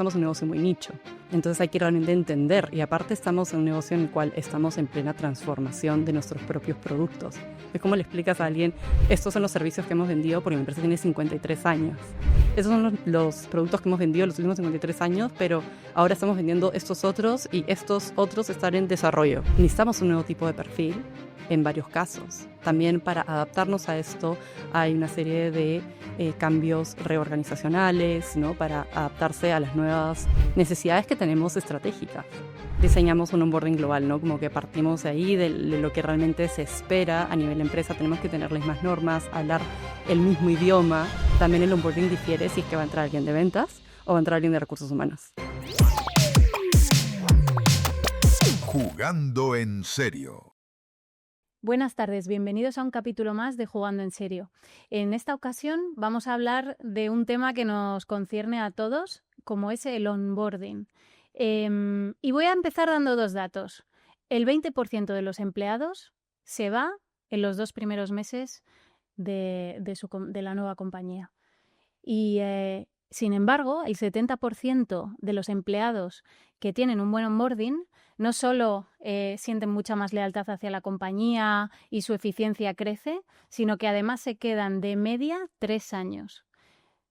Somos un negocio muy nicho, entonces hay que realmente entender, y aparte estamos en un negocio en el cual estamos en plena transformación de nuestros propios productos. Es como le explicas a alguien, estos son los servicios que hemos vendido porque la empresa tiene 53 años. Esos son los productos que hemos vendido los últimos 53 años, pero ahora estamos vendiendo estos otros y estos otros están en desarrollo. Necesitamos un nuevo tipo de perfil en varios casos. También para adaptarnos a esto hay una serie de cambios reorganizacionales, ¿no? Para adaptarse a las nuevas necesidades que tenemos estratégicas. Diseñamos un onboarding global, ¿no? Como que partimos de ahí, de lo que realmente se espera a nivel empresa. Tenemos que tener las mismas normas, hablar el mismo idioma. También el onboarding difiere si es que va a entrar alguien de ventas o va a entrar alguien de recursos humanos. Jugando en serio. Buenas tardes, bienvenidos a un capítulo más de Jugando en Serio. En esta ocasión vamos a hablar de un tema que nos concierne a todos, como es el onboarding. Y voy a empezar dando dos datos. El 20% de los empleados se va en los 2 primeros meses de la nueva compañía. Y sin embargo, el 70% de los empleados que tienen un buen onboarding no solo sienten mucha más lealtad hacia la compañía y su eficiencia crece, sino que además se quedan de media 3 años.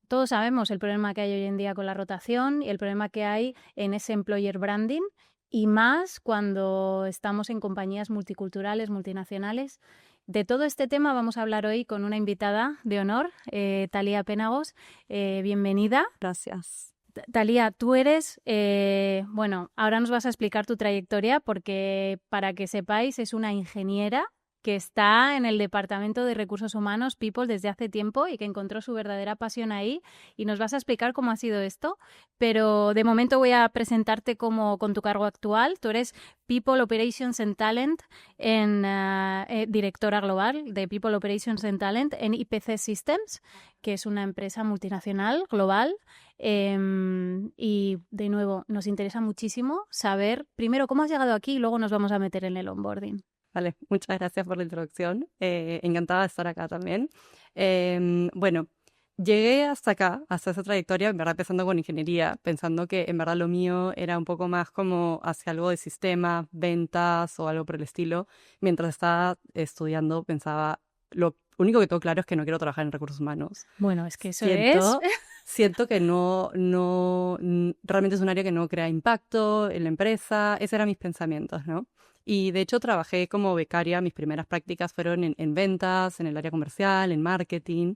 Todos sabemos el problema que hay hoy en día con la rotación y el problema que hay en ese employer branding, y más cuando estamos en compañías multiculturales, multinacionales. De todo este tema vamos a hablar hoy con una invitada de honor, Thalía Penagos. Bienvenida. Gracias. Thalía, tú eres, ahora nos vas a explicar tu trayectoria porque, para que sepáis, es una ingeniera que está en el Departamento de Recursos Humanos, People, desde hace tiempo y que encontró su verdadera pasión ahí, y nos vas a explicar cómo ha sido esto. Pero de momento voy a presentarte con tu cargo actual. Tú eres People Operations and Talent, directora global de People Operations and Talent en IPC Systems, que es una empresa multinacional global. Y de nuevo, nos interesa muchísimo saber primero cómo has llegado aquí y luego nos vamos a meter en el onboarding. Vale, muchas gracias por la introducción. Encantada de estar acá también. Llegué hasta acá, hasta esa trayectoria, en verdad empezando con ingeniería, pensando que en verdad lo mío era un poco más como hacia algo de sistema, ventas o algo por el estilo. Mientras estaba estudiando pensaba, lo único que tengo claro es que no quiero trabajar en recursos humanos. Bueno, es que eso Siento que realmente es un área que no crea impacto en la empresa. Esos eran mis pensamientos, ¿no? Y de hecho trabajé como becaria, mis primeras prácticas fueron en ventas, en el área comercial, en marketing,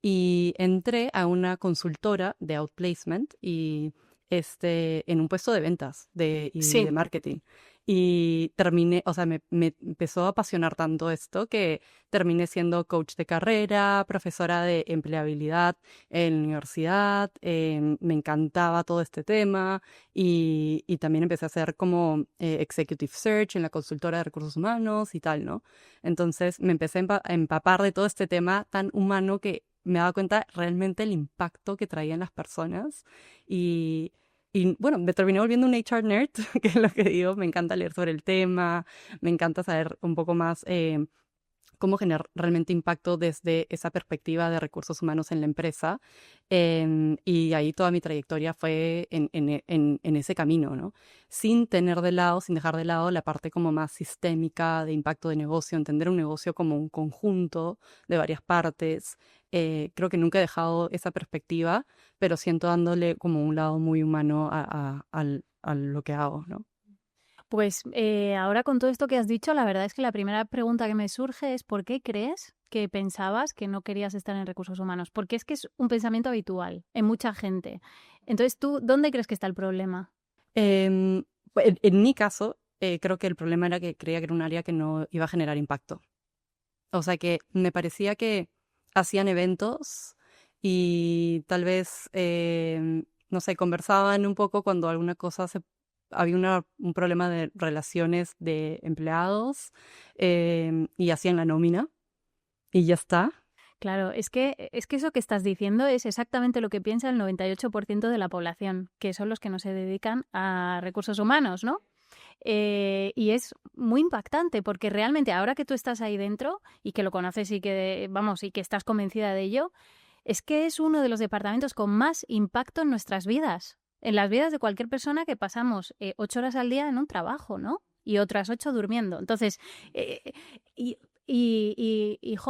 y entré a una consultora de outplacement y en un puesto de ventas de marketing. Y terminé, o sea, me empezó a apasionar tanto esto que terminé siendo coach de carrera, profesora de empleabilidad en la universidad. Me encantaba todo este tema y también empecé a hacer como executive search en la consultora de recursos humanos y tal, ¿no? Entonces me empecé a empapar de todo este tema tan humano que me daba cuenta realmente el impacto que traían las personas y bueno, me terminé volviendo un HR nerd, que es lo que digo. Me encanta leer sobre el tema, me encanta saber un poco más cómo generar realmente impacto desde esa perspectiva de recursos humanos en la empresa. Y ahí toda mi trayectoria fue en ese camino, ¿no? Sin dejar de lado la parte como más sistémica de impacto de negocio, entender un negocio como un conjunto de varias partes. Creo que nunca he dejado esa perspectiva, pero siento dándole como un lado muy humano a lo que hago, ¿no? Pues ahora, con todo esto que has dicho, la verdad es que la primera pregunta que me surge es ¿por qué crees que pensabas que no querías estar en recursos humanos? Porque es que es un pensamiento habitual en mucha gente. Entonces, ¿tú dónde crees que está el problema? En mi caso, creo que el problema era que creía que era un área que no iba a generar impacto. O sea, que me parecía que hacían eventos y tal vez, no sé, conversaban un poco cuando alguna cosa había un problema de relaciones de empleados, y hacían la nómina y ya está. Claro, es que eso que estás diciendo es exactamente lo que piensa el 98% de la población, que son los que no se dedican a recursos humanos, ¿no? Y es muy impactante porque realmente ahora que tú estás ahí dentro y que lo conoces y que estás convencida de ello, es que es uno de los departamentos con más impacto en nuestras vidas. en las vidas de cualquier persona que pasamos 8 horas al día en un trabajo, ¿no? Y otras 8 durmiendo. Entonces, a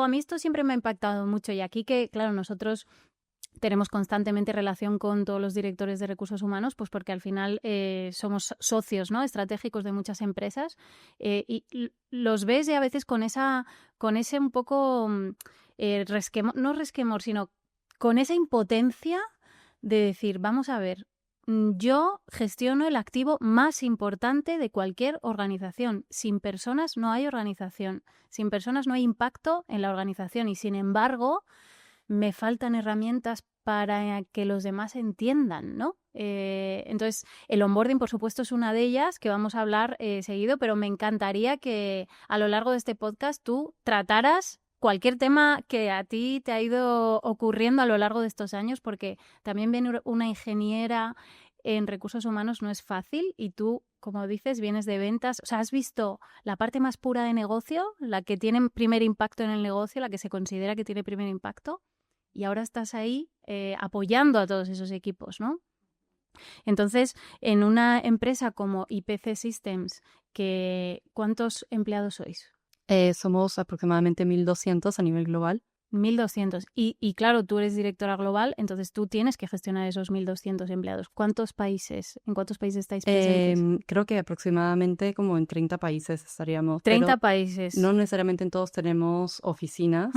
mí esto siempre me ha impactado mucho. Y aquí que, claro, nosotros tenemos constantemente relación con todos los directores de recursos humanos, pues porque al final somos socios, ¿no?, estratégicos de muchas empresas, y los ves y a veces con ese un poco no resquemor, sino con esa impotencia de decir, vamos a ver, yo gestiono el activo más importante de cualquier organización. Sin personas no hay organización, sin personas no hay impacto en la organización y sin embargo me faltan herramientas para que los demás entiendan, ¿no? Entonces, el onboarding, por supuesto, es una de ellas que vamos a hablar seguido, pero me encantaría que a lo largo de este podcast tú trataras cualquier tema que a ti te ha ido ocurriendo a lo largo de estos años, porque también viene una ingeniera en recursos humanos, no es fácil, y tú, como dices, vienes de ventas. O sea, has visto la parte más pura de negocio, la que tiene primer impacto en el negocio, la que se considera que tiene primer impacto, y ahora estás ahí apoyando a todos esos equipos, ¿no? Entonces, en una empresa como IPC Systems, ¿cuántos empleados sois? Somos aproximadamente 1.200 a nivel global. 1.200. Y claro, tú eres directora global, entonces tú tienes que gestionar esos 1.200 empleados. ¿En cuántos países estáis presentes? Creo que aproximadamente como en 30 países estaríamos. 30 pero países. no necesariamente en todos tenemos oficinas.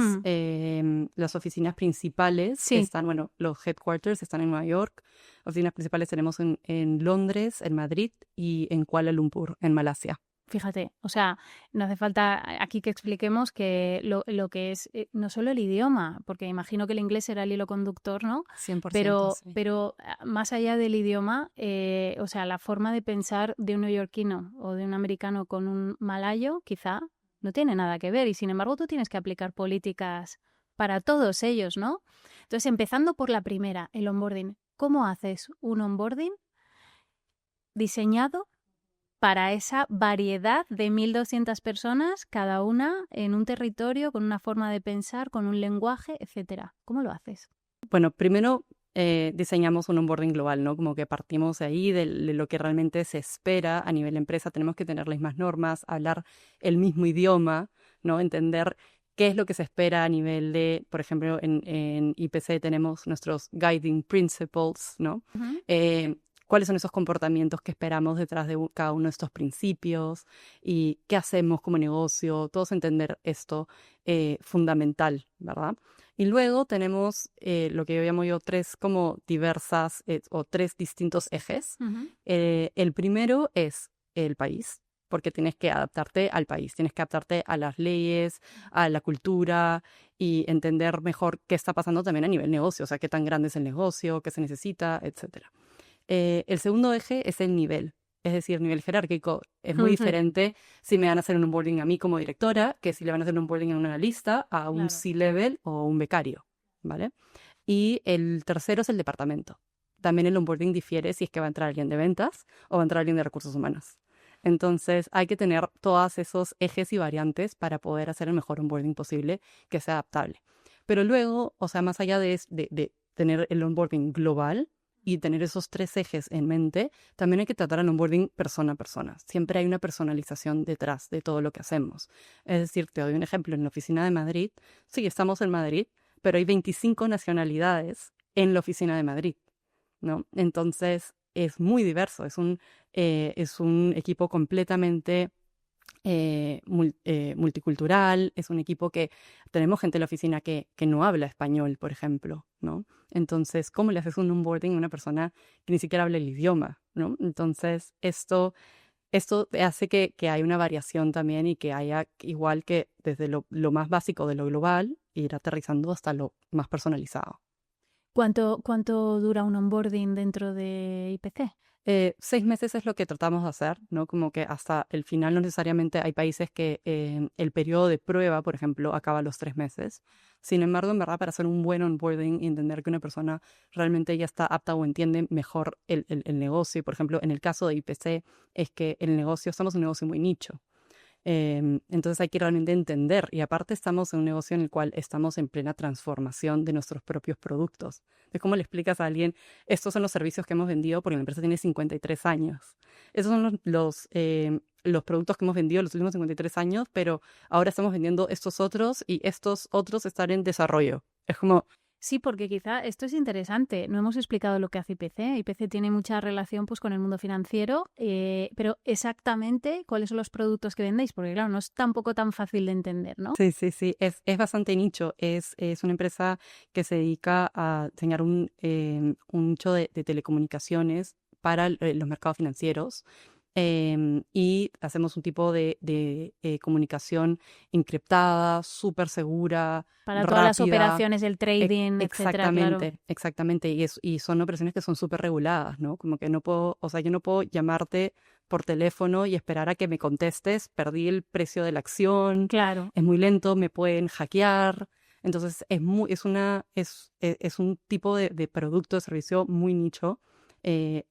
Las oficinas principales están, bueno, los headquarters están en Nueva York. Oficinas principales tenemos en Londres, en Madrid y en Kuala Lumpur, en Malasia. Fíjate, o sea, no hace falta aquí que expliquemos que lo que es no solo el idioma, porque imagino que el inglés era el hilo conductor, ¿no? 100%, sí. Pero más allá del idioma, o sea, la forma de pensar de un neoyorquino o de un americano con un malayo quizá no tiene nada que ver y sin embargo tú tienes que aplicar políticas para todos ellos, ¿no? Entonces, empezando por la primera, el onboarding. ¿Cómo haces un onboarding diseñado para esa variedad de 1.200 personas, cada una en un territorio, con una forma de pensar, con un lenguaje, etcétera? ¿Cómo lo haces? Bueno, primero diseñamos un onboarding global, ¿no? Como que partimos de ahí, de lo que realmente se espera a nivel empresa. Tenemos que tener las mismas normas, hablar el mismo idioma, ¿no? Entender qué es lo que se espera a nivel de, por ejemplo, en IPC tenemos nuestros guiding principles, ¿no? Uh-huh. Cuáles son esos comportamientos que esperamos detrás de cada uno de estos principios y qué hacemos como negocio, todos entender esto fundamental, ¿verdad? Y luego tenemos lo que yo llamo yo tres como diversas o tres distintos ejes. Uh-huh. El primero es el país, porque tienes que adaptarte al país, tienes que adaptarte a las leyes, a la cultura y entender mejor qué está pasando también a nivel negocio, o sea, qué tan grande es el negocio, qué se necesita, etcétera. El segundo eje es el nivel, es decir, nivel jerárquico. Es muy diferente si me van a hacer un onboarding a mí como directora que si le van a hacer un onboarding a un analista, a un C-level o un becario, ¿vale? Y el tercero es el departamento. También el onboarding difiere si es que va a entrar alguien de ventas o va a entrar alguien de recursos humanos. Entonces hay que tener todos esos ejes y variantes para poder hacer el mejor onboarding posible que sea adaptable. Pero luego, o sea, más allá de tener el onboarding global y tener esos tres ejes en mente, también hay que tratar el onboarding persona a persona. Siempre hay una personalización detrás de todo lo que hacemos. Es decir, te doy un ejemplo, en la oficina de Madrid, sí, estamos en Madrid, pero hay 25 nacionalidades en la oficina de Madrid, ¿no? Entonces, es muy diverso, es un equipo completamente multicultural, es un equipo que tenemos gente en la oficina que no habla español, por ejemplo, ¿no? Entonces, ¿cómo le haces un onboarding a una persona que ni siquiera habla el idioma, ¿no? Entonces, esto hace que haya una variación también y que haya, igual que desde lo más básico de lo global, ir aterrizando hasta lo más personalizado. ¿Cuánto dura un onboarding dentro de IPC? 6 meses es lo que tratamos de hacer, ¿no? Como que hasta el final no necesariamente hay países que el periodo de prueba, por ejemplo, acaba a los 3 meses. Sin embargo, en verdad, para hacer un buen onboarding y entender que una persona realmente ya está apta o entiende mejor el negocio, y por ejemplo, en el caso de IPC, es que estamos en un negocio muy nicho. Entonces hay que realmente entender. Y aparte estamos en un negocio en el cual estamos en plena transformación de nuestros propios productos. Entonces, ¿cómo le explicas a alguien, estos son los servicios que hemos vendido porque la empresa tiene 53 años? Esos son los productos que hemos vendido los últimos 53 años, pero ahora estamos vendiendo estos otros y estos otros están en desarrollo. Es como, Sí, porque quizá esto es interesante. No hemos explicado lo que hace IPC. IPC tiene mucha relación pues, con el mundo financiero, pero exactamente cuáles son los productos que vendéis, porque claro, no es tampoco tan fácil de entender, ¿no? sí, sí, sí, es bastante nicho. Es una empresa que se dedica a diseñar un nicho de telecomunicaciones para los mercados financieros. Y hacemos un tipo de comunicación encriptada, súper segura, Para todas las rápida. operaciones, el trading, etcétera, claro. Exactamente, exactamente. Y son operaciones que son súper reguladas, ¿no? Como que no puedo, o sea, yo no puedo llamarte por teléfono y esperar a que me contestes, perdí el precio de la acción, Claro. es muy lento, me pueden hackear. Entonces es un tipo de producto, de servicio muy nicho.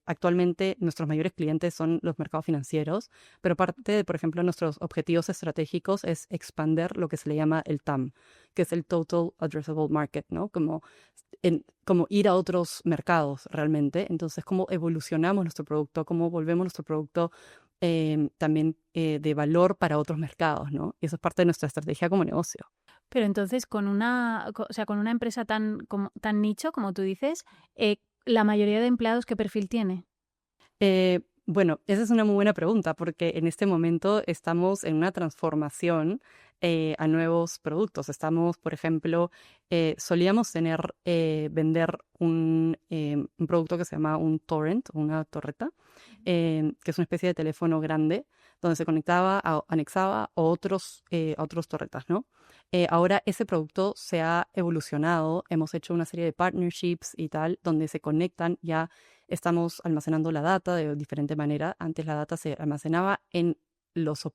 Actualmente nuestros mayores clientes son los mercados financieros, pero parte de, por ejemplo, nuestros objetivos estratégicos es expander lo que se le llama el TAM, que es el Total Addressable Market, ¿no? Como ir a otros mercados realmente. Entonces, cómo evolucionamos nuestro producto, cómo volvemos nuestro producto también de valor para otros mercados, ¿no? Y eso es parte de nuestra estrategia como negocio. Pero entonces, o sea, con una empresa tan nicho, como tú dices, la mayoría de empleados, ¿qué perfil tiene? Bueno, esa es una muy buena pregunta porque en este momento estamos en una transformación a nuevos productos. Estamos, por ejemplo, solíamos vender un producto que se llama un torrent, una torreta, que es una especie de teléfono grande donde se anexaba a otros torretas, ¿no? Ahora ese producto se ha evolucionado, hemos hecho una serie de partnerships y tal, donde se conectan ya. Estamos almacenando la data de diferente manera. Antes la data se almacenaba en los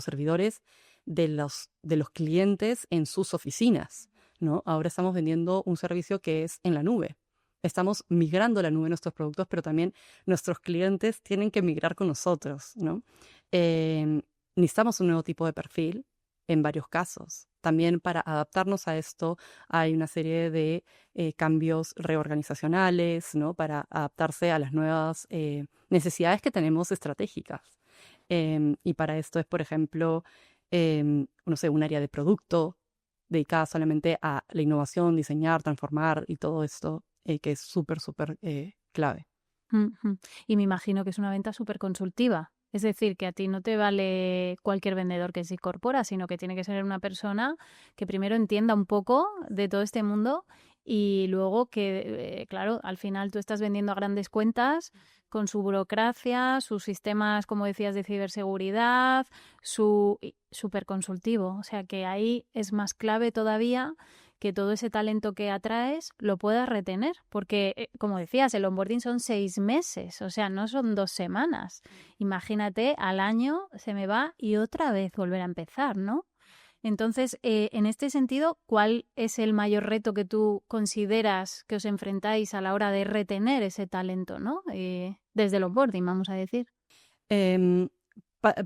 servidores de los clientes en sus oficinas, ¿no? Ahora estamos vendiendo un servicio que es en la nube. Estamos migrando a la nube nuestros productos, pero también nuestros clientes tienen que migrar con nosotros, ¿no? Necesitamos un nuevo tipo de perfil en varios casos. También para adaptarnos a esto hay una serie de cambios reorganizacionales, ¿no? Para adaptarse a las nuevas necesidades que tenemos estratégicas. Y para esto es, por ejemplo, no sé, un área de producto dedicada solamente a la innovación, diseñar, transformar y todo esto, que es súper, súper clave. Ujú. Y me imagino que es una venta súper consultiva. Es decir, que a ti no te vale cualquier vendedor que se incorpora, sino que tiene que ser una persona que primero entienda un poco de todo este mundo y luego que, claro, al final tú estás vendiendo a grandes cuentas con su burocracia, sus sistemas, como decías, de ciberseguridad, súper consultivo. O sea que ahí es más clave todavía que todo ese talento que atraes lo puedas retener, porque, como decías, el onboarding son 6 meses, o sea, no son 2 semanas. Imagínate, al año se me va y otra vez volver a empezar, ¿no? Entonces, en este sentido, ¿cuál es el mayor reto que tú consideras que os enfrentáis a la hora de retener ese talento, ¿no? Desde el onboarding, vamos a decir. Em,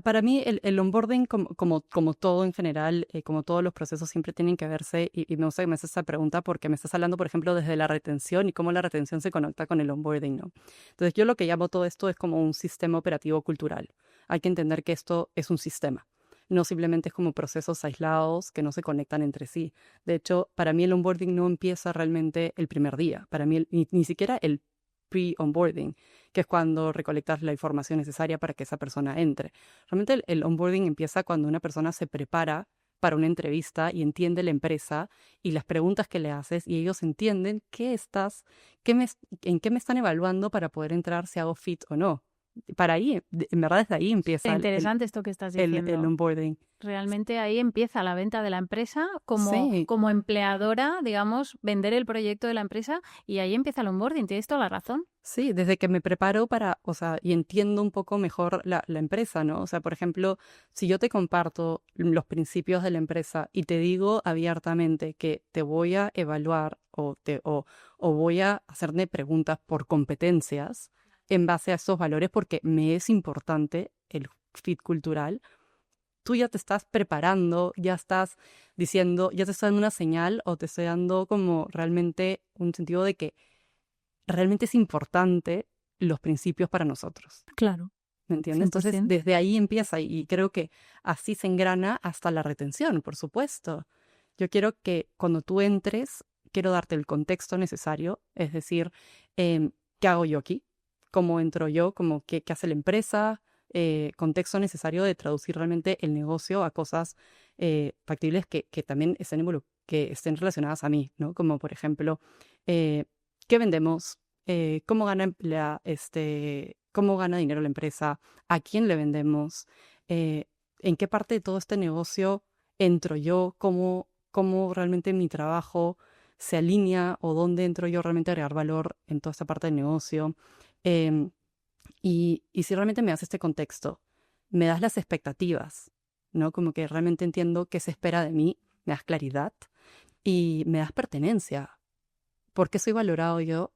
para mí, el onboarding, como todo en general, como todos los procesos, siempre tienen que verse, y me gusta que me haces esa pregunta porque me estás hablando, por ejemplo, desde la retención y cómo la retención se conecta con el onboarding, ¿no? Entonces, yo lo que llamo todo esto es como un sistema operativo cultural. Hay que entender que esto es un sistema. No simplemente es como procesos aislados que no se conectan entre sí. De hecho, para mí el onboarding no empieza realmente el primer día. Para mí, ni siquiera el pre-onboarding, que es cuando recolectas la información necesaria para que esa persona entre. Realmente el onboarding empieza cuando una persona se prepara para una entrevista y entiende la empresa y las preguntas que le haces y ellos entienden en qué me están evaluando para poder entrar si hago fit o no. Para ahí, en verdad desde ahí empieza Interesante esto que estás el diciendo. onboarding. Realmente ahí empieza la venta de la empresa Sí, como empleadora, digamos, vender el proyecto de la empresa y ahí empieza el onboarding. Tienes toda la razón. sí, desde que me preparo o sea, y entiendo un poco mejor la empresa, ¿no? O sea, por ejemplo, si yo te comparto los principios de la empresa y te digo abiertamente que te voy a evaluar o voy a hacerme preguntas por competencias en base a esos valores porque me es importante el fit cultural, tú ya te estás preparando, ya estás diciendo, ya te estoy dando una señal o te estoy dando como realmente un sentido de que realmente es importante los principios para nosotros. Claro, ¿Me entiendes? Entonces, 100%. desde ahí empieza y creo que así se engrana hasta la retención, por supuesto. Yo quiero que cuando tú entres, quiero darte el contexto necesario, es decir, ¿qué hago yo aquí? ¿Cómo entro yo? ¿Cómo qué hace la empresa? Contexto necesario de traducir realmente el negocio a cosas factibles que también que estén relacionadas a mí, ¿no? Como por ejemplo, ¿qué vendemos? ¿Cómo cómo gana dinero la empresa? ¿A quién le vendemos? ¿En qué parte de todo este negocio entro yo? ¿Cómo realmente mi trabajo se alinea o dónde entro yo realmente a agregar valor en toda esta parte del negocio? Em, y si realmente me das este contexto, me das las expectativas, ¿no? Como que realmente entiendo qué se espera de mí, me das claridad y me das pertenencia. ¿Por qué soy valorado yo?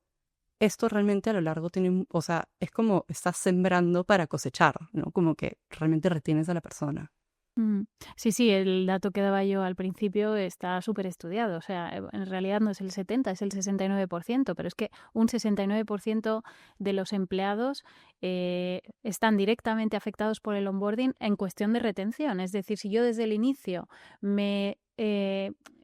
Esto realmente a lo largo o sea, es como estás sembrando para cosechar, ¿no? Como que realmente retienes a la persona. Mm. Sí, sí, el dato que daba yo al principio está súper estudiado. O sea, en realidad no es el 70, es el 69%, pero es que un 69% de los empleados están directamente afectados por el onboarding en cuestión de retención. Es decir, si yo desde el inicio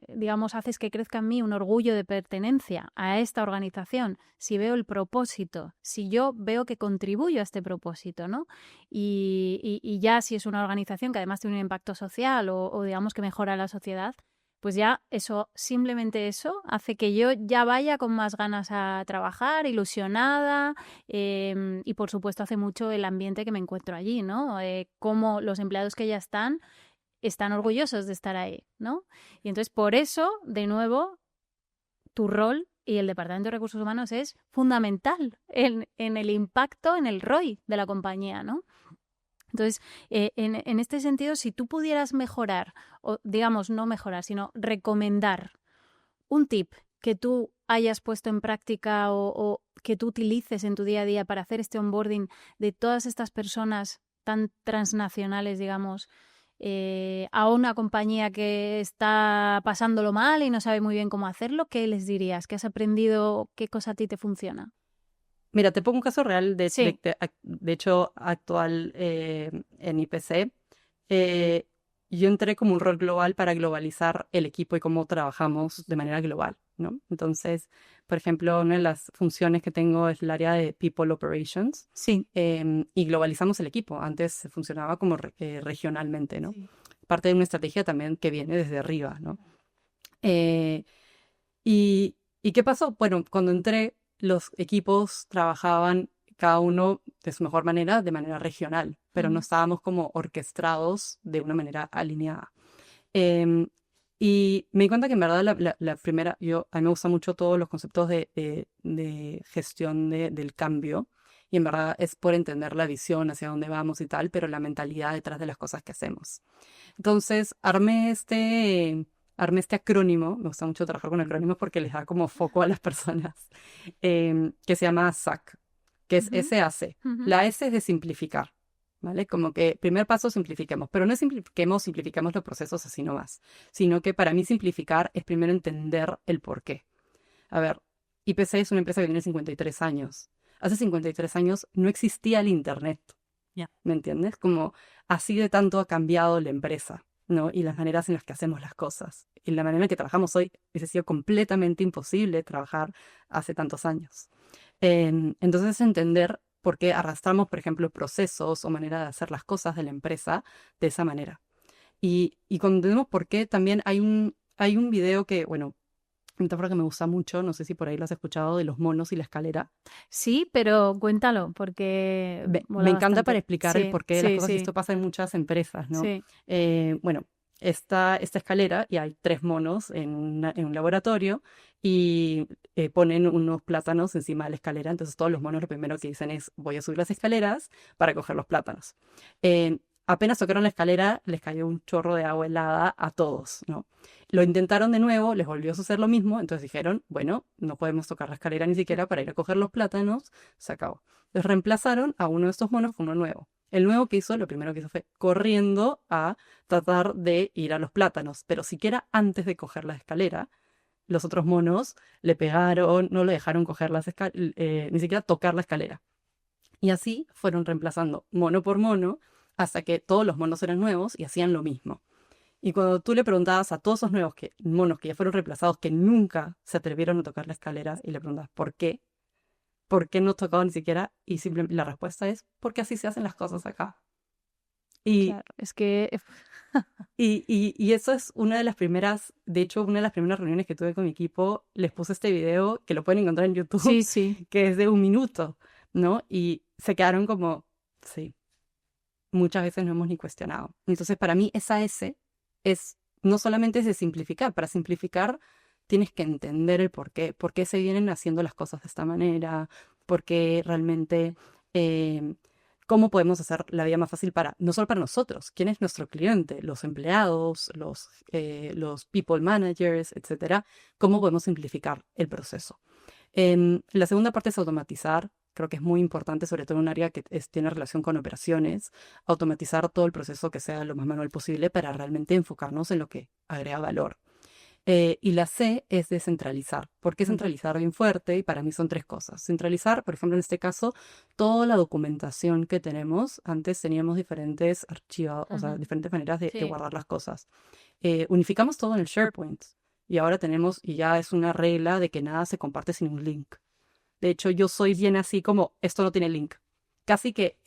digamos, haces que crezca en mí un orgullo de pertenencia a esta organización, si veo el propósito, si yo veo que contribuyo a este propósito, ¿no? Y ya si es una organización que además tiene un impacto social o digamos que mejora la sociedad, pues ya eso, simplemente eso, hace que yo ya vaya con más ganas a trabajar, ilusionada, y por supuesto hace mucho el ambiente que me encuentro allí, ¿no? Cómo los empleados que ya están orgullosos de estar ahí, ¿no? Y entonces por eso, de nuevo, tu rol y el Departamento de Recursos Humanos es fundamental en el impacto, en el ROI de la compañía, ¿no? Entonces, en este sentido, si tú pudieras mejorar, o digamos no mejorar, sino recomendar un tip que tú hayas puesto en práctica o que tú utilices en tu día a día para hacer este onboarding de todas estas personas tan transnacionales, digamos, a una compañía que está pasándolo mal y no sabe muy bien cómo hacerlo, ¿qué les dirías? ¿Qué has aprendido? ¿Qué cosa a ti te funciona? Mira, te pongo un caso real, Sí. de hecho, actual en IPC. Eh, yo entré como un rol global para globalizar el equipo y cómo trabajamos de manera global, ¿no? Entonces, por ejemplo, una de las funciones que tengo es el área de People Operations. Sí. Y globalizamos el equipo. Antes se funcionaba como regionalmente, ¿no? Sí. Parte de una estrategia también que viene desde arriba, ¿no? Eh, ¿Y qué pasó? Bueno, cuando entré, los equipos trabajaban cada uno de su mejor manera, de manera regional, pero no estábamos como orquestados de una manera alineada. Em, y me di cuenta que en verdad la primera, a mí me gustan mucho todos los conceptos de gestión del cambio, y en verdad es por entender la visión hacia dónde vamos y tal, pero la mentalidad detrás de las cosas que hacemos. Entonces, armé este acrónimo, me gusta mucho trabajar con acrónimos porque les da como foco a las personas, que se llama SAC, que es SAC. La S es de simplificar, ¿vale? Como que primer paso, simplifiquemos, pero no simplifiquemos los procesos así nomás, sino que para mí simplificar es primero entender el por qué. A ver, IPC es una empresa que tiene 53 años. Hace 53 años no existía el Internet. Ya. ¿Me entiendes? Como así de tanto ha cambiado la empresa, ¿no? Y las maneras en las que hacemos las cosas. Y la manera en la que trabajamos hoy hubiese sido completamente imposible trabajar hace tantos años. Entonces, entender por qué arrastramos, por ejemplo, procesos o manera de hacer las cosas de la empresa de esa manera. Y cuando entendemos por qué, también hay un video que, bueno, una metáfora que me gusta mucho, no sé si por ahí lo has escuchado, de los monos y la escalera. Sí, pero cuéntalo, porque Me mola encanta para bastante. explicar el Sí, porqué de las sí, cosas, y sí, esto pasa en muchas empresas, ¿no? sí. Bueno, está esta escalera y hay tres monos en un laboratorio y ponen unos plátanos encima de la escalera, entonces todos los monos lo primero que dicen es voy a subir las escaleras para coger los plátanos. Apenas tocaron la escalera, les cayó un chorro de agua helada a todos, ¿no? Lo intentaron de nuevo, les volvió a suceder lo mismo, entonces dijeron, bueno, no podemos tocar la escalera ni siquiera para ir a coger los plátanos, se acabó. Entonces reemplazaron a uno de estos monos con uno nuevo. El nuevo que hizo, lo primero que hizo fue corriendo a tratar de ir a los plátanos, pero siquiera antes de coger la escalera, los otros monos le pegaron, no le dejaron coger ni siquiera tocar la escalera. Y así fueron reemplazando mono por mono hasta que todos los monos eran nuevos y hacían lo mismo. Y cuando tú le preguntabas a todos esos monos que ya fueron reemplazados, que nunca se atrevieron a tocar la escalera, y le preguntabas ¿por qué no tocaban ni siquiera? Y simplemente la respuesta es porque así se hacen las cosas acá. Y, Claro, es que y eso es una de las primeras, de hecho, una de las primeras reuniones que tuve con mi equipo, les puse este video que lo pueden encontrar en YouTube, sí, sí. que es de 1 minuto, ¿no? Y se quedaron como, sí, muchas veces no hemos ni cuestionado. Entonces, para mí, esa S es no solamente es de simplificar, para simplificar tienes que entender el por qué se vienen haciendo las cosas de esta manera, por qué realmente, cómo podemos hacer la vida más fácil para, no solo para nosotros, quién es nuestro cliente, los empleados, los people managers, etcétera, cómo podemos simplificar el proceso. La segunda parte es automatizar. Creo que es muy importante, sobre todo en un área que tiene relación con operaciones, automatizar todo el proceso que sea lo más manual posible para realmente enfocarnos en lo que agrega valor. Y la C es descentralizar. ¿Por qué centralizar bien fuerte? Y para mí son 3 cosas. Centralizar, por ejemplo, en este caso, toda la documentación que tenemos. Antes teníamos diferentes archivos, o sea, diferentes maneras de Sí. guardar las cosas. Unificamos todo en el SharePoint. Y ahora tenemos, y ya es una regla de que nada se comparte sin un link. De hecho, yo soy bien así como, esto no tiene link. Casi que,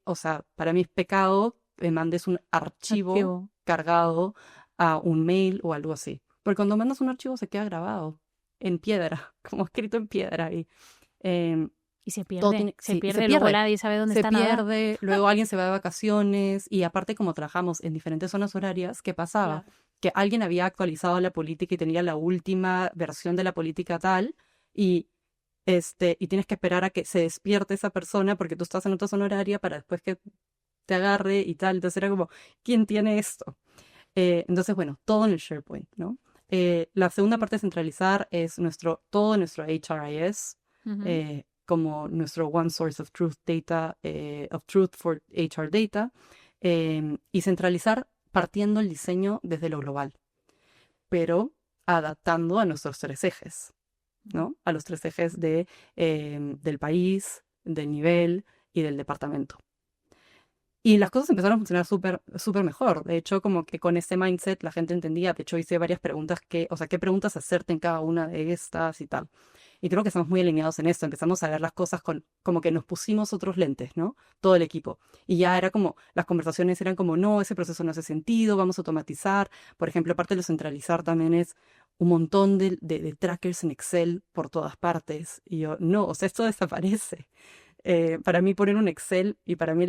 o sea, para mí es pecado que me mandes un archivo Archivo. cargado a un mail o algo así. Porque cuando mandas un archivo se queda grabado en piedra, como escrito en piedra. Y em, Y se todo pierde, tiene, se sí, y se pierde, luego pierde. nadie sabe dónde Se está nada. pierde, luego alguien se va de vacaciones y aparte como trabajamos en diferentes zonas horarias, ¿qué pasaba? Claro. Que alguien había actualizado la política y tenía la última versión de la política tal y y tienes que esperar a que se despierte esa persona porque tú estás en otra zona horaria para después que te agarre y tal. Entonces era como, ¿quién tiene esto? Entonces, bueno, todo en el SharePoint, ¿no? La segunda parte de centralizar es todo nuestro HRIS, Ujú. como nuestro One Source of Truth Data, of Truth for HR Data, y centralizar partiendo el diseño desde lo global, pero adaptando a nuestros 3 ejes, ¿no? A los 3 ejes del país, del nivel y del departamento. Y las cosas empezaron a funcionar súper, súper mejor. De hecho, como que con ese mindset la gente entendía. De hecho, hice varias preguntas o sea, qué preguntas hacerte en cada una de estas y tal. Y creo que estamos muy alineados en esto. Empezamos a ver las cosas como que nos pusimos otros lentes, ¿no? Todo el equipo. Y ya era como, las conversaciones eran como, no, ese proceso no hace sentido, vamos a automatizar. Por ejemplo, parte de lo centralizar también es un montón de trackers en Excel por todas partes. Y yo, no, o sea, esto desaparece. Para mí poner un Excel y para mí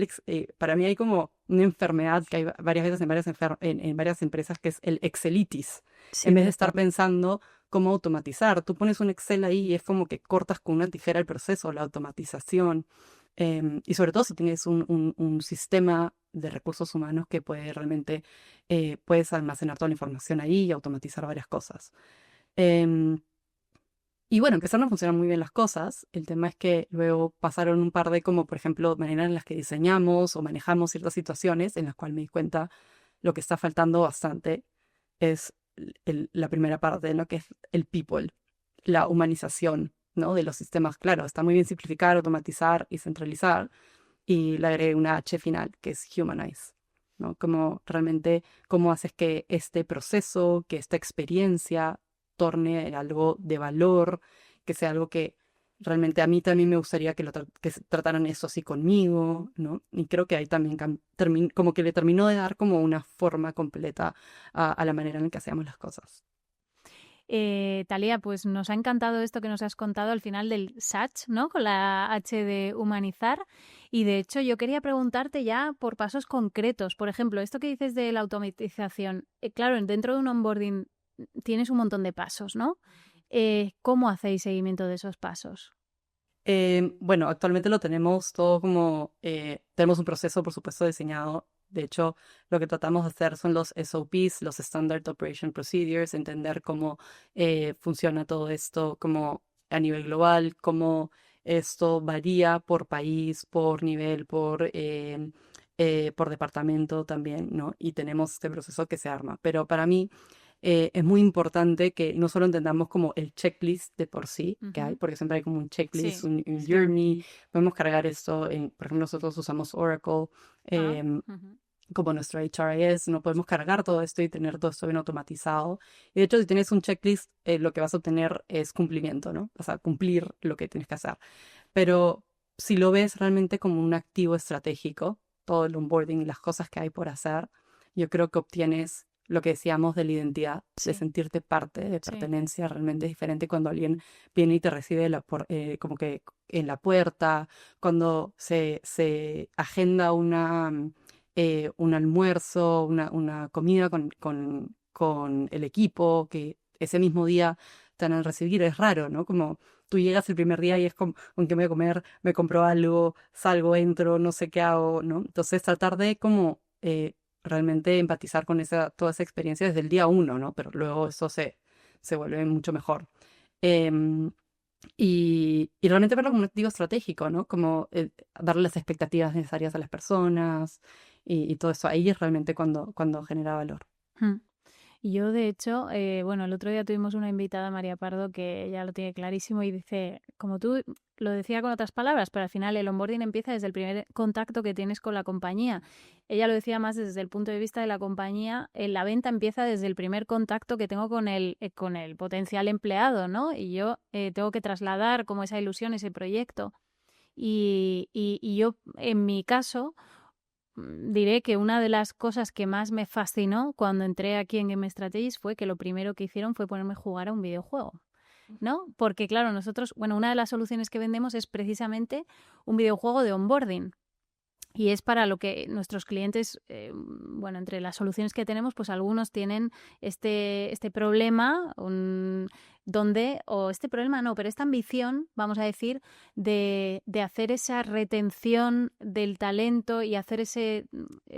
hay como una enfermedad que hay varias veces en varias empresas que es el Excelitis. Sí, En vez de estar total. pensando cómo automatizar, tú pones un Excel ahí y es como que cortas con una tijera el proceso, la automatización. Y sobre todo si tienes un sistema de recursos humanos que puede realmente, puedes almacenar toda la información ahí y automatizar varias cosas. Em, y bueno, empezaron a funcionar muy bien las cosas. El tema es que luego pasaron un par de, como por ejemplo, maneras en las que diseñamos o manejamos ciertas situaciones en las cuales me di cuenta lo que está faltando bastante es la primera parte, ¿no? Que es el people, la humanización, ¿no? De los sistemas. Claro, está muy bien simplificar, automatizar y centralizar. Y le agregué una H final, que es humanize, ¿no? Como realmente, cómo haces que este proceso, que esta experiencia torne en algo de valor, que sea algo que realmente a mí también me gustaría que trataran eso así conmigo, ¿no? Y creo que ahí también como que le terminó de dar como una forma completa a la manera en la que hacíamos las cosas. Thalía, pues nos ha encantado esto que nos has contado al final del SACH, ¿no? Con la H de humanizar. Y de hecho, yo quería preguntarte ya por pasos concretos. Por ejemplo, esto que dices de la automatización. Claro, dentro de un onboarding tienes un montón de pasos, ¿no? ¿Cómo hacéis seguimiento de esos pasos? Bueno, actualmente lo tenemos todo como, tenemos un proceso, por supuesto, diseñado. De hecho, lo que tratamos de hacer son los SOPs, los Standard Operation Procedures, entender cómo funciona todo esto, como a nivel global, cómo esto varía por país, por nivel, por departamento también, ¿no? Y tenemos este proceso que se arma. Pero para mí es muy importante que no solo entendamos como el checklist de por sí que hay, porque siempre hay como un checklist, Sí. un journey, podemos cargar esto por ejemplo, nosotros usamos Oracle como nuestro HRIS, no podemos cargar todo esto y tener todo esto bien automatizado. Y de hecho, si tienes un checklist, lo que vas a obtener es cumplimiento, ¿no? O sea, cumplir lo que tienes que hacer. Pero si lo ves realmente como un activo estratégico, todo el onboarding y las cosas que hay por hacer, yo creo que obtienes lo que decíamos de la identidad, de sentirte parte, de pertenencia. Realmente es diferente cuando alguien viene y te recibe como que en la puerta, cuando se agenda un almuerzo, una comida con el equipo, que ese mismo día te van a recibir. Es raro, ¿no? Como tú llegas el primer día y es como, ¿con qué me voy a comer? Me compro algo, salgo, entro, no sé qué hago, ¿no? Entonces tratar de como realmente empatizar con toda esa experiencia desde el día uno, ¿no? Pero luego eso se vuelve mucho mejor. Em, y realmente verlo como un activo estratégico, ¿no? Como darle las expectativas necesarias a las personas y todo eso. Ahí es realmente cuando genera valor. Y yo, de hecho, bueno, el otro día tuvimos una invitada, María Pardo, que ella lo tiene clarísimo y dice, como tú lo decía con otras palabras, pero al final el onboarding empieza desde el primer contacto que tienes con la compañía. Ella lo decía más desde el punto de vista de la compañía, la venta empieza desde el primer contacto que tengo con el potencial empleado, ¿no? Y yo tengo que trasladar como esa ilusión, ese proyecto. Y yo, en mi caso, diré que una de las cosas que más me fascinó cuando entré aquí en Game Strategies fue que lo primero que hicieron fue ponerme a jugar a un videojuego, ¿no? Porque claro, nosotros, bueno, una de las soluciones que vendemos es precisamente un videojuego de onboarding. Y es para lo que nuestros clientes, bueno, entre las soluciones que tenemos, pues algunos tienen este problema, este problema no, pero esta ambición, vamos a decir, de hacer esa retención del talento y hacer ese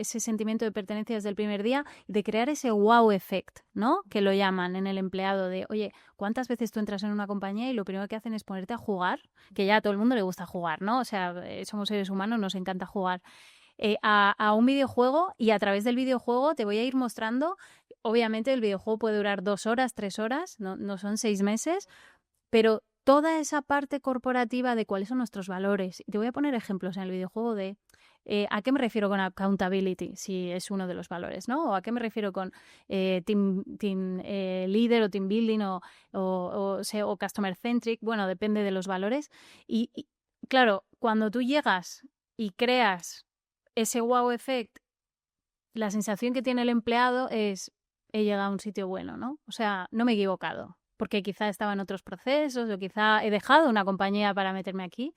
sentimiento de pertenencia desde el primer día, de crear ese wow effect, ¿no? Que lo llaman en el empleado de, oye, ¿cuántas veces tú entras en una compañía y lo primero que hacen es ponerte a jugar? Que ya a todo el mundo le gusta jugar, ¿no? O sea, somos seres humanos, nos encanta jugar. A un videojuego, y a través del videojuego te voy a ir mostrando, obviamente el videojuego puede durar 2 horas, 3 horas, no son 6 meses, pero toda esa parte corporativa de cuáles son nuestros valores. Y te voy a poner ejemplos en el videojuego de ¿a qué me refiero con accountability? Si es uno de los valores, ¿no? ¿O a qué me refiero con team leader o team building o customer centric? Bueno, depende de los valores. Y claro, cuando tú llegas y creas ese wow effect, la sensación que tiene el empleado es, he llegado a un sitio bueno, ¿no? O sea, no me he equivocado, porque quizá estaba en otros procesos o quizá he dejado una compañía para meterme aquí.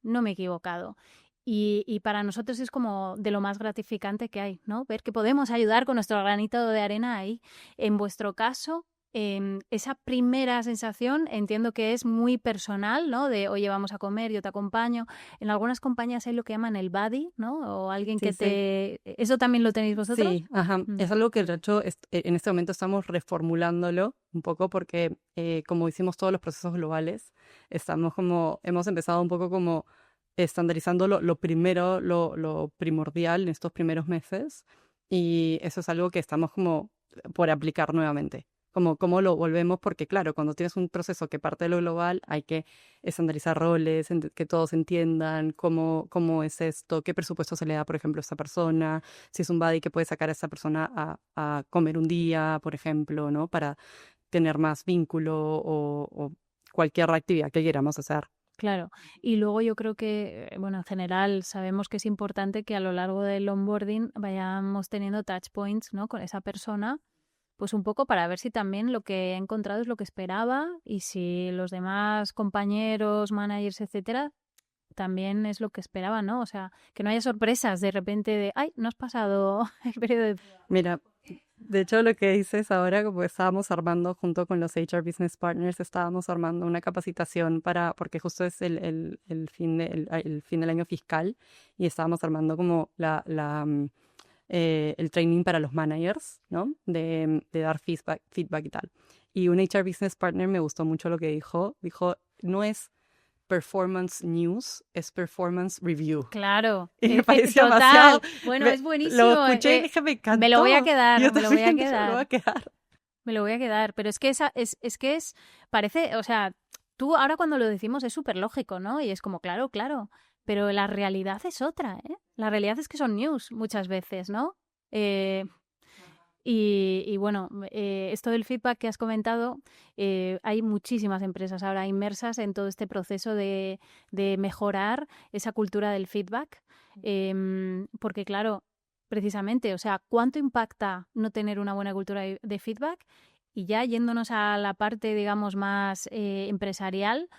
No me he equivocado. Y para nosotros es como de lo más gratificante que hay, ¿no? Ver que podemos ayudar con nuestro granito de arena ahí. En vuestro caso, esa primera sensación entiendo que es muy personal, ¿no? De, oye, vamos a comer, yo te acompaño. En algunas compañías hay lo que llaman el buddy, ¿no? O alguien que te... ¿Eso también lo tenéis vosotros? Sí, ajá. Es algo que de hecho en este momento estamos reformulándolo un poco porque como hicimos todos los procesos globales, hemos empezado un poco como estandarizando lo primero, lo primordial en estos primeros meses, y eso es algo que estamos como por aplicar nuevamente. Como cómo lo volvemos, porque claro, cuando tienes un proceso que parte de lo global, hay que estandarizar roles, que todos entiendan cómo es esto, qué presupuesto se le da, por ejemplo, a esta persona, si es un buddy que puede sacar a esa persona a comer un día, por ejemplo, ¿no? Para tener más vínculo o cualquier actividad que queramos hacer. Claro, y luego yo creo que, bueno, en general sabemos que es importante que a lo largo del onboarding vayamos teniendo touch points, ¿no? Con esa persona, pues un poco para ver si también lo que he encontrado es lo que esperaba y si los demás compañeros, managers, etcétera, también es lo que esperaba, ¿no? O sea, que no haya sorpresas de repente de, ay, no has pasado el periodo de... Mira, de hecho lo que dices ahora, como estábamos armando junto con los HR Business Partners, estábamos armando una capacitación porque justo es el fin del año fiscal, y estábamos armando como el training para los managers, ¿no? De dar feedback y tal. Y un HR Business Partner me gustó mucho lo que dijo. Dijo, no es performance news, es performance review. Claro. Y me pareció total. demasiado... Bueno, me- es buenísimo. Lo escuché y dije, me encantó. Me lo voy a quedar, Yo me lo voy a también dije, me lo quedar. voy a quedar. Me lo voy a quedar, pero es que parece, o sea, tú ahora cuando lo decimos es súper lógico, ¿no? Y es como, claro, pero la realidad es otra, ¿eh? La realidad es que son news muchas veces, ¿no? Y bueno, esto del feedback que has comentado, hay muchísimas empresas ahora inmersas en todo este proceso de mejorar esa cultura del feedback, porque claro, precisamente, o sea, ¿cuánto impacta no tener una buena cultura de feedback? Y ya yéndonos a la parte, digamos, más empresarial,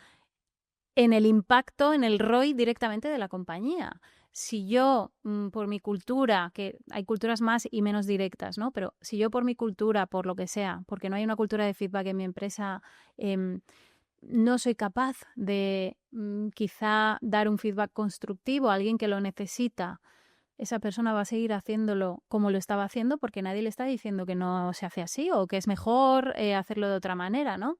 en el impacto, en el ROI directamente de la compañía. Si yo, por mi cultura, que hay culturas más y menos directas, ¿no? Pero si yo por mi cultura, por lo que sea, porque no hay una cultura de feedback en mi empresa, no soy capaz de quizá dar un feedback constructivo a alguien que lo necesita, esa persona va a seguir haciéndolo como lo estaba haciendo porque nadie le está diciendo que no se hace así o que es mejor hacerlo de otra manera, ¿no?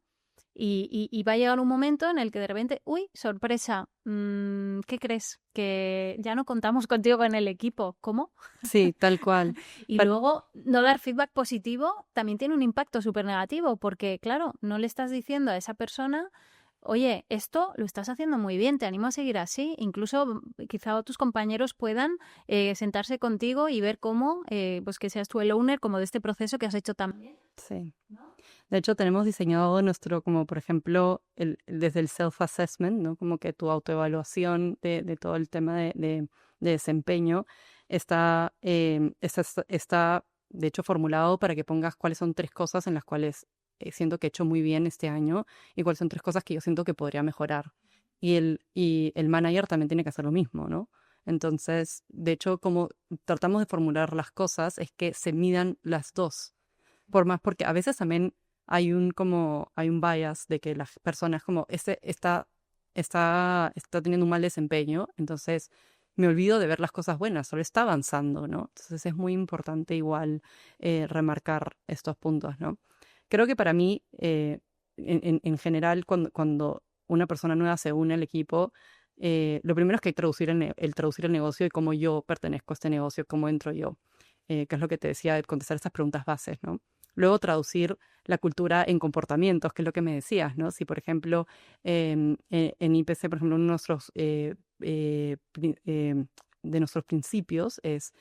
Y va a llegar un momento en el que de repente, uy, sorpresa, ¿qué crees? Que ya no contamos contigo en el equipo. ¿Cómo? Sí, tal cual. Y luego no dar feedback positivo también tiene un impacto súper negativo porque, claro, no le estás diciendo a esa persona, oye, esto lo estás haciendo muy bien, te animo a seguir así. Incluso quizá tus compañeros puedan sentarse contigo y ver cómo, pues que seas tú el owner como de este proceso que has hecho también. Sí. De hecho, tenemos diseñado nuestro, como por ejemplo, desde el self-assessment, ¿no? Como que tu autoevaluación de todo el tema de desempeño está, de hecho, formulado para que pongas cuáles son 3 cosas en las cuales siento que he hecho muy bien este año y cuáles son 3 cosas que yo siento que podría mejorar. Y el manager también tiene que hacer lo mismo, ¿no? Entonces, de hecho, como tratamos de formular las cosas, es que se midan las dos. Por más, porque a veces también hay un bias de que las personas como, está teniendo un mal desempeño, entonces me olvido de ver las cosas buenas, solo está avanzando, ¿no? Entonces es muy importante igual remarcar estos puntos, ¿no? Creo que para mí, en general, cuando una persona nueva se une al equipo, lo primero es que hay que traducir traducir el negocio y cómo yo pertenezco a este negocio, cómo entro yo, que es lo que te decía, de contestar estas preguntas bases, ¿no? Luego traducir la cultura en comportamientos, que es lo que me decías, ¿no? Si, por ejemplo, en IPC, por ejemplo, uno de nuestros principios es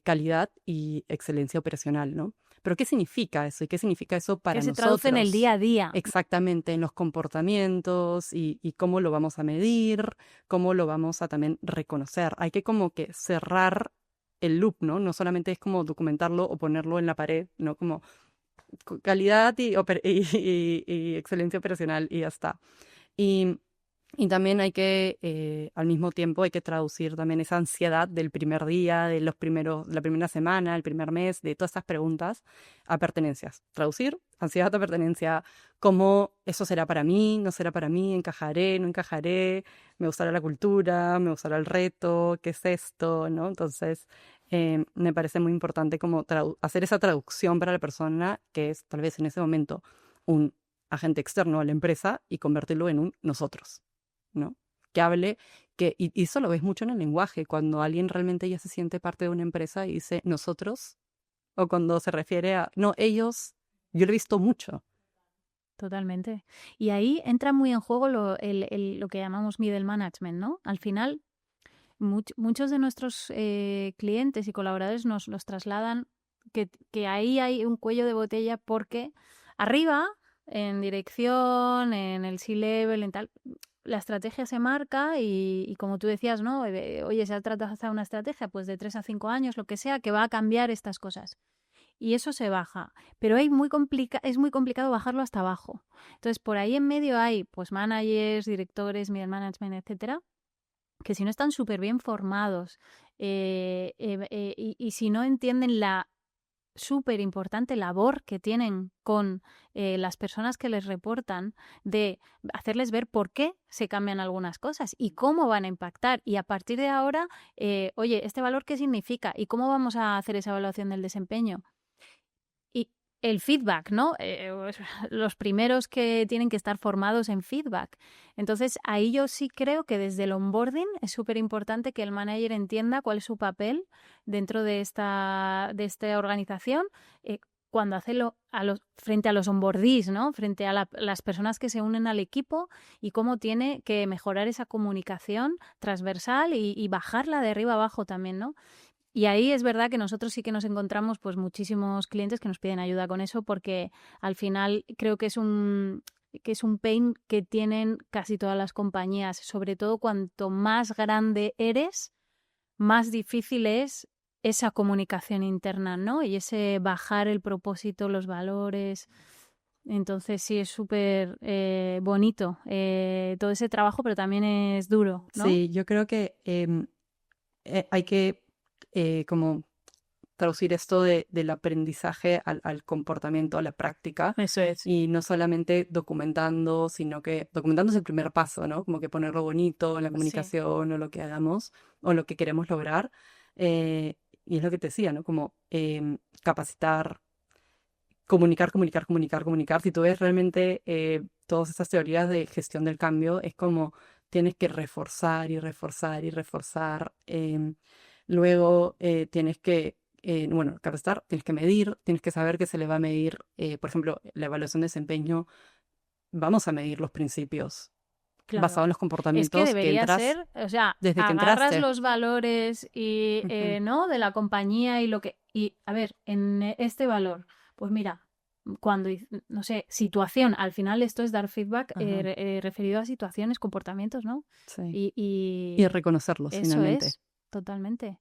calidad y excelencia operacional, ¿no? Pero ¿qué significa eso? ¿Y qué significa eso para Que se nosotros? traduce en el día a día. Exactamente, en los comportamientos y cómo lo vamos a medir, cómo lo vamos a también reconocer. Hay que como que cerrar el loop, ¿no? No solamente es como documentarlo o ponerlo en la pared, ¿no? Como calidad y excelencia operacional y ya está. Y también hay que, al mismo tiempo, hay que traducir también esa ansiedad del primer día, de la primera semana, el primer mes, de todas estas preguntas a pertenencias. Traducir ansiedad a pertenencia, cómo eso será para mí, no será para mí, encajaré, no encajaré, me gustará la cultura, me gustará el reto, qué es esto, ¿no? Entonces, me parece muy importante como hacer esa traducción para la persona que es tal vez en ese momento un agente externo a la empresa y convertirlo en un nosotros, ¿no? Que hable, y eso lo ves mucho en el lenguaje, cuando alguien realmente ya se siente parte de una empresa y dice nosotros, o cuando se refiere a, no, ellos, yo lo he visto mucho. Totalmente. Y ahí entra muy en juego lo que llamamos middle management, ¿no? Al final, muchos de nuestros clientes y colaboradores nos trasladan que ahí hay un cuello de botella porque arriba, en dirección, en el C-level, en tal, la estrategia se marca y como tú decías, ¿no? Oye, se ha tratado una estrategia pues de 3 a 5 años, lo que sea, que va a cambiar estas cosas. Y eso se baja, pero es muy complicado bajarlo hasta abajo. Entonces, por ahí en medio hay pues managers, directores, middle management, etcétera, que si no están súper bien formados y si no entienden la súper importante labor que tienen con las personas que les reportan de hacerles ver por qué se cambian algunas cosas y cómo van a impactar. Y a partir de ahora, oye, ¿este valor qué significa? ¿Y cómo vamos a hacer esa evaluación del desempeño? Y el feedback, ¿no? Los primeros que tienen que estar formados en feedback. Entonces, ahí yo sí creo que desde el onboarding es súper importante que el manager entienda cuál es su papel dentro de esta organización, cuando hace frente a los onboardees, ¿no? Frente a las personas que se unen al equipo, y cómo tiene que mejorar esa comunicación transversal y bajarla de arriba abajo también, ¿no? Y ahí es verdad que nosotros sí que nos encontramos pues muchísimos clientes que nos piden ayuda con eso, porque al final creo que es un pain que tienen casi todas las compañías. Sobre todo cuanto más grande eres, más difícil es esa comunicación interna, ¿no? Y ese bajar el propósito, los valores. Entonces sí, es súper bonito todo ese trabajo, pero también es duro, ¿no? Sí, yo creo que hay que como traducir esto del aprendizaje al comportamiento, a la práctica, Eso es. y no solamente documentando, sino que documentando es el primer paso, ¿no? Como que ponerlo bonito en la Sí. comunicación o lo que hagamos o lo que queremos lograr. Y es lo que te decía, ¿no? Como capacitar, comunicar, comunicar, comunicar, comunicar. Si tú ves realmente todas estas teorías de gestión del cambio, es como tienes que reforzar y reforzar y reforzar. Luego tienes que, bueno, capacitar, tienes que medir, tienes que saber que se le va a medir, por ejemplo, la evaluación de desempeño, vamos a medir los principios Claro. basados en los Es que comportamientos que debería entras ser, o sea, desde que agarras entraste. los valores y, Ujú, ¿no? De la compañía y lo que... Y, a ver, en este valor, pues mira, cuando, no sé, situación, al final esto es dar feedback ajá, referido a situaciones, comportamientos, ¿no? sí. Y, Y y reconocerlos eso finalmente. es, totalmente.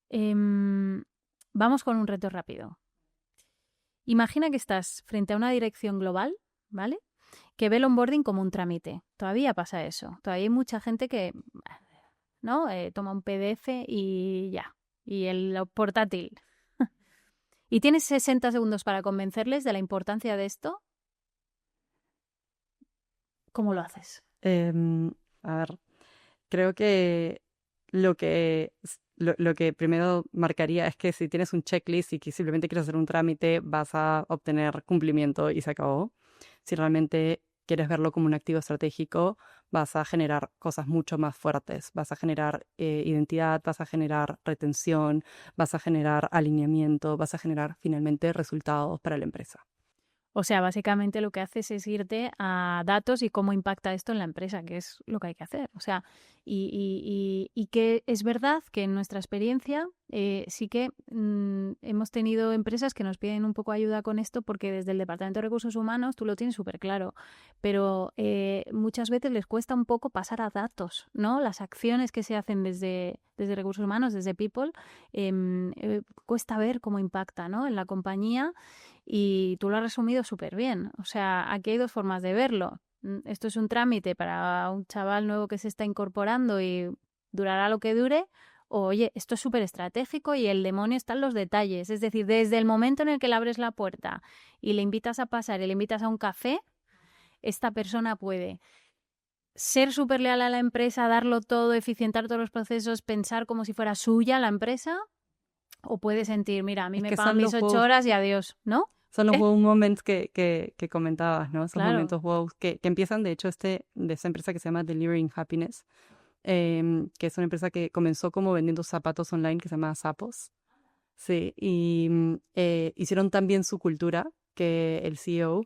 Em, Vamos con un reto rápido. Imagina que estás frente a una dirección global, ¿vale? Que ve el onboarding como un trámite. Todavía pasa eso. Todavía hay mucha gente que, ¿no? Toma un PDF y ya. Y el portátil. Y tienes 60 segundos para convencerles de la importancia de esto. ¿Cómo lo haces? Em, a ver, creo que lo que primero marcaría es que si tienes un checklist y que simplemente quieres hacer un trámite, vas a obtener cumplimiento y se acabó. Si realmente quieres verlo como un activo estratégico, vas a generar cosas mucho más fuertes. Vas a generar identidad, vas a generar retención, vas a generar alineamiento, vas a generar finalmente resultados para la empresa. O sea, básicamente lo que haces es irte a datos y cómo impacta esto en la empresa, que es lo que hay que hacer. O sea, y que es verdad que en nuestra experiencia sí que hemos tenido empresas que nos piden un poco ayuda con esto, porque desde el Departamento de Recursos Humanos tú lo tienes súper claro, pero muchas veces les cuesta un poco pasar a datos, ¿no? Las acciones que se hacen desde Recursos Humanos, desde People, cuesta ver cómo impacta, ¿no? En la compañía. Y tú lo has resumido súper bien. O sea, aquí hay dos formas de verlo. Esto es un trámite para un chaval nuevo que se está incorporando y durará lo que dure. O, oye, esto es súper estratégico y el demonio está en los detalles. Es decir, desde el momento en el que le abres la puerta y le invitas a pasar y le invitas a un café, esta persona puede ser súper leal a la empresa, darlo todo, eficientar todos los procesos, pensar como si fuera suya la empresa, o puede sentir, mira, a mí Es me que pagan son mis los 8 horas y adiós, ¿no? son los wow moments que comentabas, ¿no? Esos Claro. momentos wow que empiezan, de hecho, de esa empresa que se llama Delivering Happiness, que es una empresa que comenzó como vendiendo zapatos online que se llama Zappos. Sí, y hicieron tan bien su cultura que el CEO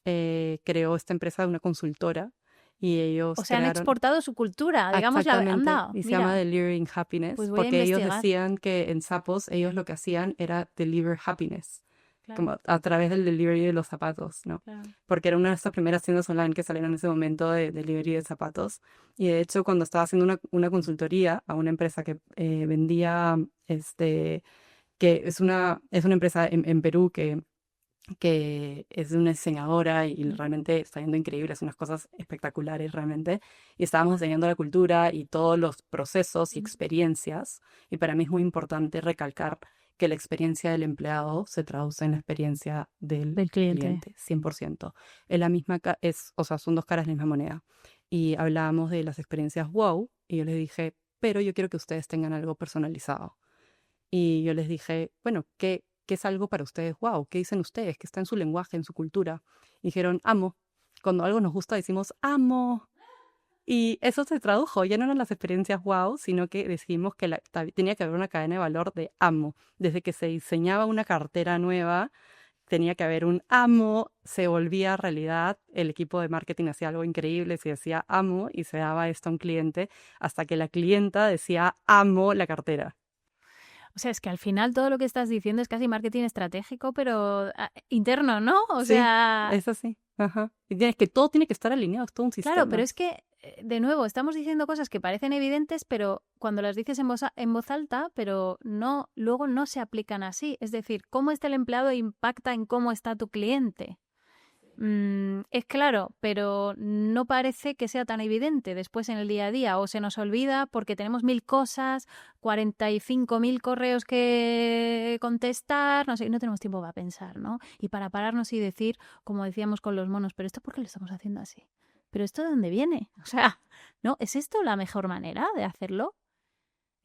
creó esta empresa, una consultora, y O ellos sea, han crearon exportado su cultura, digamos, exactamente, anda, y se llama mira, Delivering Happiness, pues voy a porque ellos investigar. decían que en Zappos ellos lo que hacían era deliver happiness, Claro, como a través del delivery de los zapatos, ¿no? claro. Porque era una de estas primeras tiendas online que salieron en ese momento de delivery de zapatos. Y de hecho, cuando estaba haciendo una consultoría a una empresa que vendía, que es una empresa en Perú que es una diseñadora y Ujú. realmente está yendo increíble, hace unas cosas espectaculares realmente. Y estábamos enseñando la cultura y todos los procesos y experiencias. Y para mí es muy importante recalcar que la experiencia del empleado se traduce en la experiencia del Del cliente. cliente, 100%. Es la misma, o sea, son dos caras de la misma moneda. Y hablábamos de las experiencias wow, y yo les dije, pero yo quiero que ustedes tengan algo personalizado. Y yo les dije, bueno, ¿qué es algo para ustedes? Wow, ¿qué dicen ustedes? ¿Qué está en su lenguaje, en su cultura? Y dijeron, amo. Cuando algo nos gusta decimos, amo. Y eso se tradujo, ya no eran las experiencias wow, sino que decidimos que tenía que haber una cadena de valor de amo. Desde que se diseñaba una cartera nueva, tenía que haber un amo, se volvía realidad, el equipo de marketing hacía algo increíble, se decía amo y se daba esto a un cliente, hasta que la clienta decía amo la cartera. O sea, es que al final todo lo que estás diciendo es casi marketing estratégico, pero interno, ¿no? O Sí, sea, es así. Ajá. Y todo tiene que estar alineado, es todo un sistema. claro, pero es que, de nuevo, estamos diciendo cosas que parecen evidentes, pero cuando las dices en voz alta, pero no, luego no se aplican así. Es decir, cómo está el empleado impacta en cómo está tu cliente. Es claro, pero no parece que sea tan evidente después en el día a día, o se nos olvida porque tenemos 1000 cosas, 45.000 correos que contestar, no sé, no tenemos tiempo para pensar, ¿no? Y para pararnos y decir, como decíamos con los monos, pero ¿esto por qué lo estamos haciendo así? ¿Pero esto de dónde viene? O sea, ¿no? ¿Es esto la mejor manera de hacerlo?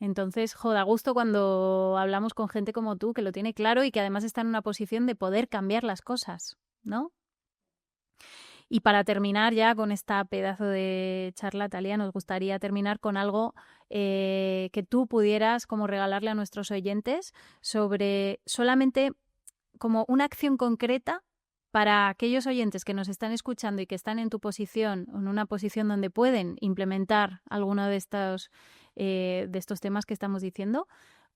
Entonces, da gusto cuando hablamos con gente como tú que lo tiene claro y que además está en una posición de poder cambiar las cosas, ¿no? Y para terminar ya con esta pedazo de charla, Thalia, nos gustaría terminar con algo que tú pudieras como regalarle a nuestros oyentes sobre solamente como una acción concreta para aquellos oyentes que nos están escuchando y que están en tu posición, en una posición donde pueden implementar alguno de estos temas que estamos diciendo,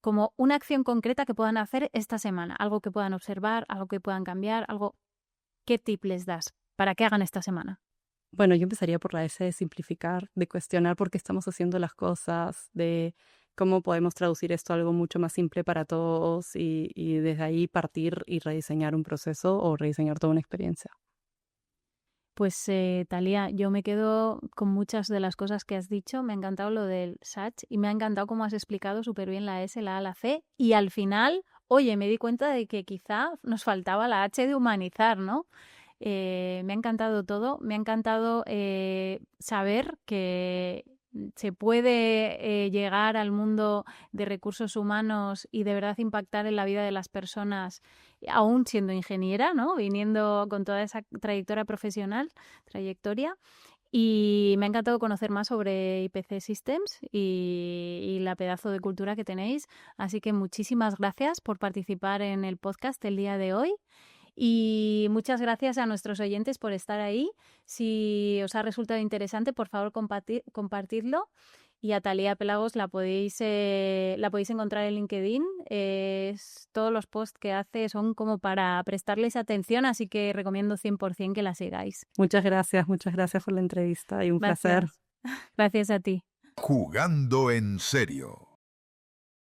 como una acción concreta que puedan hacer esta semana, algo que puedan observar, algo que puedan cambiar, algo. ¿Qué tip les das para que hagan esta semana? Bueno, yo empezaría por la S de simplificar, de cuestionar por qué estamos haciendo las cosas, de cómo podemos traducir esto a algo mucho más simple para todos y desde ahí partir y rediseñar un proceso o rediseñar toda una experiencia. Pues, Thalia, yo me quedo con muchas de las cosas que has dicho. Me ha encantado lo del SAT y me ha encantado cómo has explicado súper bien la S, la A, la C. Y al final, oye, me di cuenta de que quizá nos faltaba la H de humanizar, ¿no? Me ha encantado todo. Me ha encantado saber que se puede llegar al mundo de recursos humanos y de verdad impactar en la vida de las personas, aún siendo ingeniera, ¿no? Viniendo con toda esa trayectoria profesional, Y me ha encantado conocer más sobre IPC Systems y la pedazo de cultura que tenéis. Así que muchísimas gracias por participar en el podcast el día de hoy. Y muchas gracias a nuestros oyentes por estar ahí. Si os ha resultado interesante, por favor, compartidlo. Y a Thalia Pelagos la podéis encontrar en LinkedIn. Todos los posts que hace son como para prestarles atención, así que recomiendo 100% que la sigáis. Muchas gracias por la entrevista y un placer. Gracias a ti. Jugando en serio.